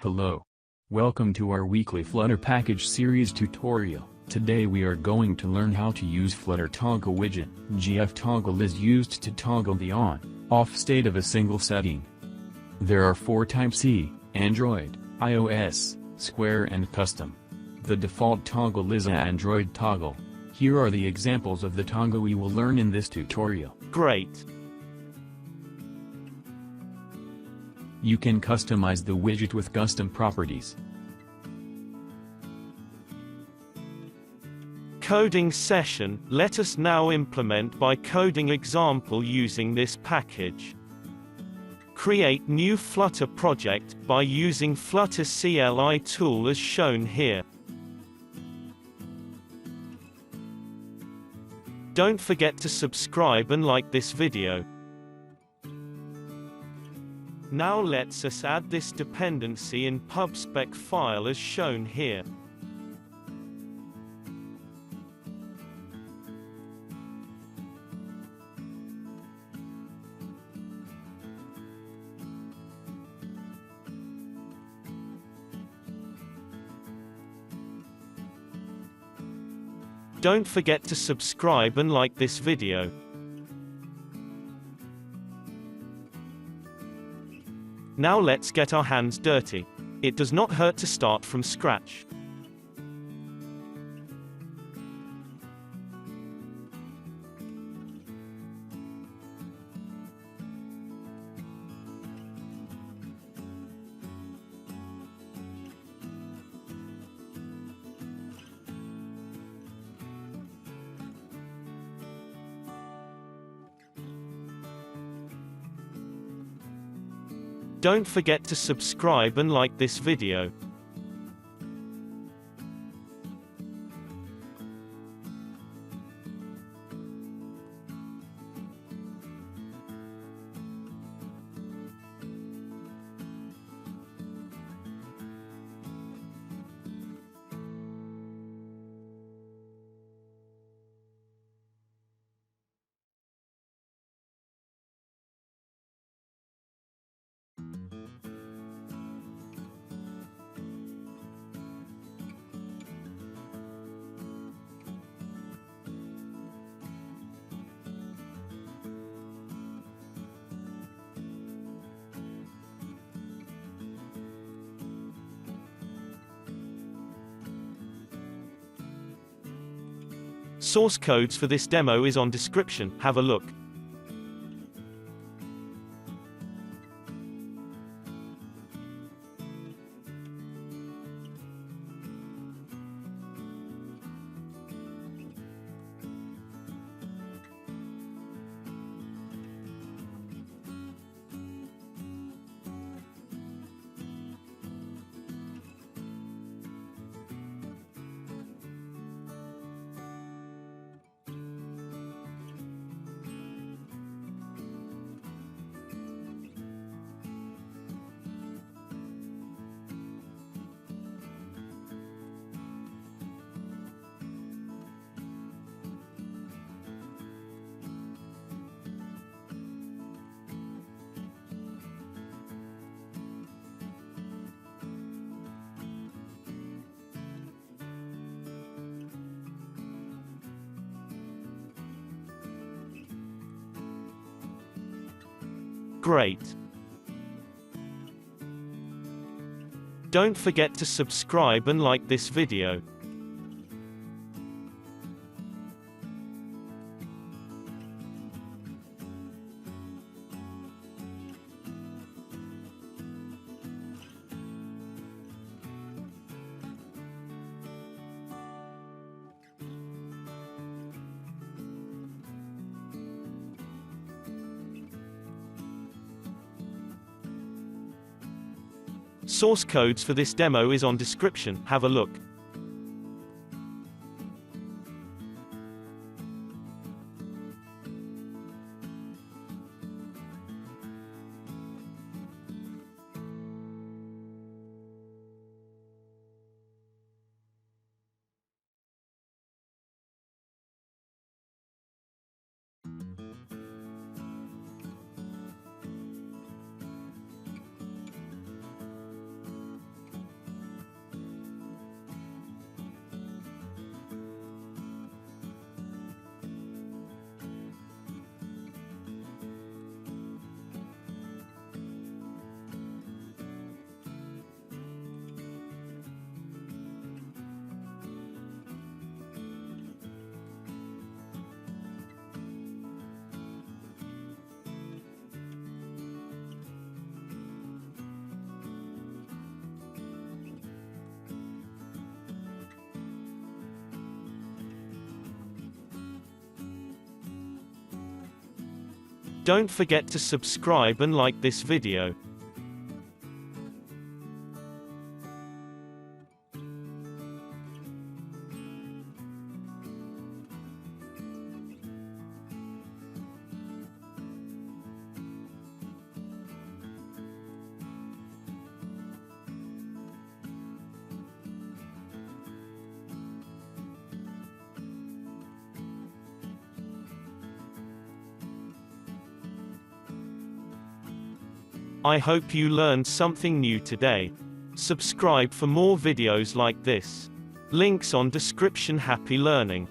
Hello. Welcome to our weekly Flutter package series tutorial. Today we are going to learn how to use Flutter toggle widget. GFToggle is used to toggle the on/off state of a single setting. There are 4 types: Android, iOS, Square and Custom. The default toggle is an Android toggle. Here are the examples of the toggle we will learn in this tutorial. Great! You can customize the widget with custom properties. Coding session. Let us now implement by coding example using this package. Create new Flutter project by using Flutter CLI tool as shown here. Don't forget to subscribe and like this video. Now let's us add this dependency in pubspec file as shown here. Don't forget to subscribe and like this video. Now let's get our hands dirty. It does not hurt to start from scratch. Don't forget to subscribe and like this video. Source codes for this demo is on description. Have a look. Great! Don't forget to subscribe and like this video. Source codes for this demo is on description. Have a look. Don't forget to subscribe and like this video. I hope you learned something new today. Subscribe for more videos like this. Links on description. Happy learning.